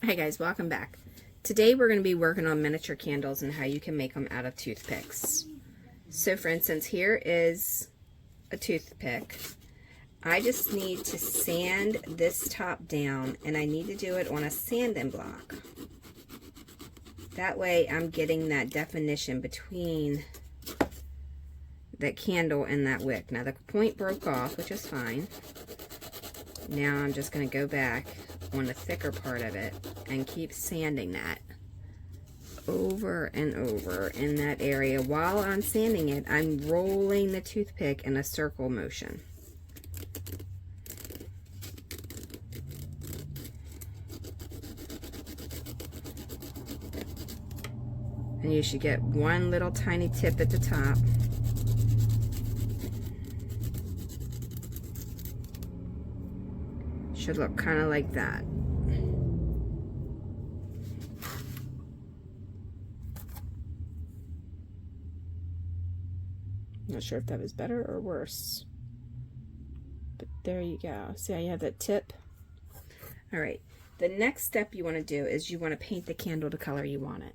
Hi guys, welcome back. Today we're going to be working on miniature candles and how you can make them out of toothpicks. So for instance, here is a toothpick. I just need to sand this top down, and I need to do it on a sanding block. That way I'm getting that definition between that candle and that wick. Now the point broke off, which is fine. Now I'm just going to go back on the thicker part of it and keep sanding that over and over in that area. While I'm sanding it, I'm rolling the toothpick in a circle motion. And you should get one little tiny tip at the top. Should look kind of like that. Not sure if that was better or worse, but there you go. See how you have that tip? All right, the next step you want to do is you want to paint the candle the color you want it.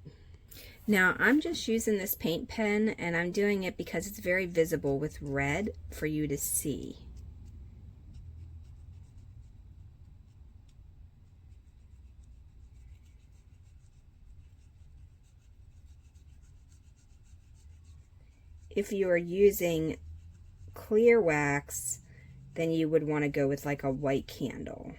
Now I'm just using this paint pen, and I'm doing it because it's very visible with red for you to see. If you are using clear wax, then you would want to go with like a white candle.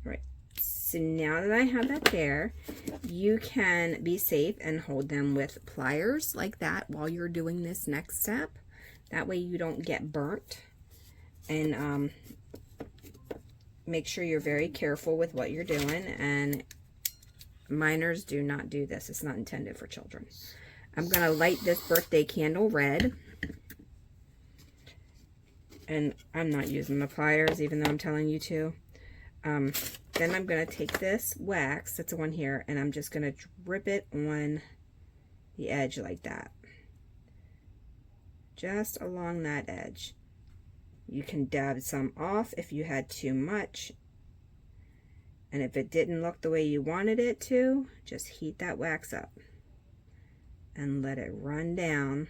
All right, so now that I have that there, you can be safe and hold them with pliers like that while you're doing this next step. That way you don't get burnt. And make sure you're very careful with what you're doing, and minors do not do this. It's not intended for children. I'm going to light this birthday candle red, and I'm not using the pliers even though I'm telling you to. Then I'm going to take this wax that's on here, and I'm just going to drip it on the edge like that, just along that edge. You can dab some off if you had too much. And if it didn't look the way you wanted it to, just heat that wax up and let it run down,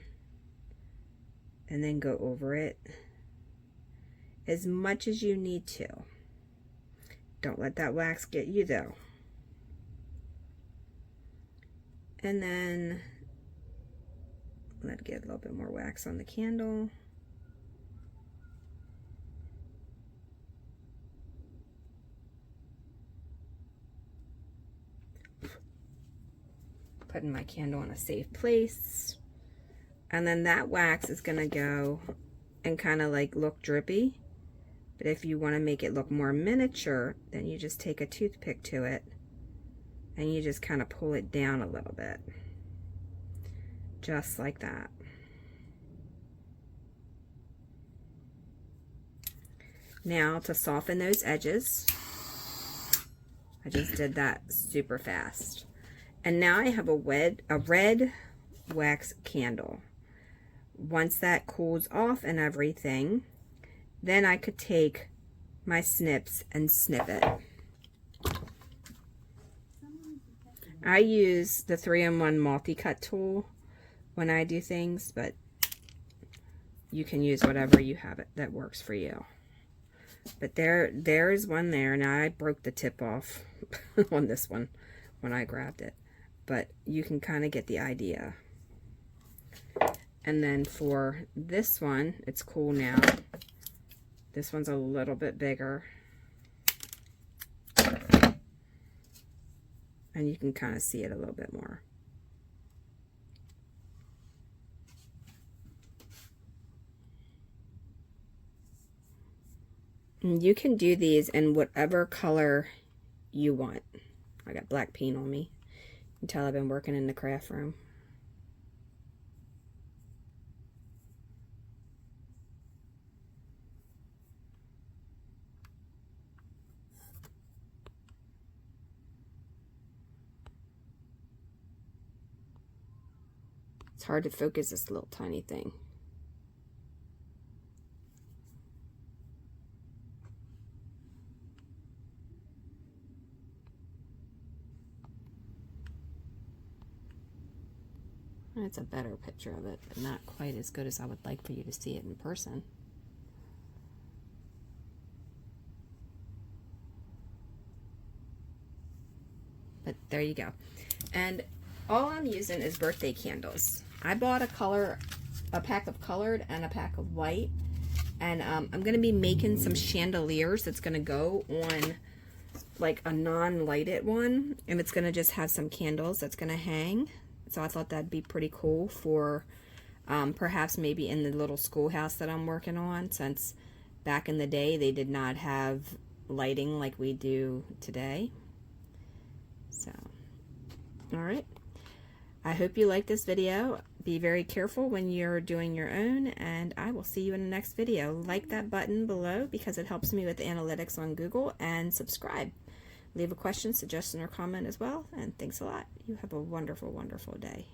and then go over it as much as you need to. Don't let that wax get you though. And then let it get a little bit more wax on the candle. Putting my candle in a safe place, and then that wax is going to go and kind of like look drippy. But if you want to make it look more miniature, then you just take a toothpick to it and you just kind of pull it down a little bit, just like that. Now to soften those edges, I just did that super fast. And now I have a red wax candle. Once that cools off and everything, then I could take my snips and snip it. I use the 3-in-1 multi-cut tool when I do things, but you can use whatever you have that works for you. But there is one there. Now I broke the tip off on this one when I grabbed it, but you can kind of get the idea. And then for this one, it's cool now. This one's a little bit bigger, and you can kind of see it a little bit more. And you can do these in whatever color you want. I got black paint on me. You can tell I've been working in the craft room. It's hard to focus this little tiny thing. It's a better picture of it, but not quite as good as I would like for you to see it in person. But there you go. And all I'm using is birthday candles. I bought a pack of colored and a pack of white. And I'm going to be making some chandeliers that's going to go on like a non-lighted one. And it's going to just have some candles that's going to hang. So I thought that'd be pretty cool for perhaps maybe in the little schoolhouse that I'm working on, since back in the day they did not have lighting like we do today. So, all right. I hope you like this video. Be very careful when you're doing your own, and I will see you in the next video. Like that button below because it helps me with the analytics on Google, and subscribe. Leave a question, suggestion, or comment as well, and thanks a lot. You have a wonderful, wonderful day.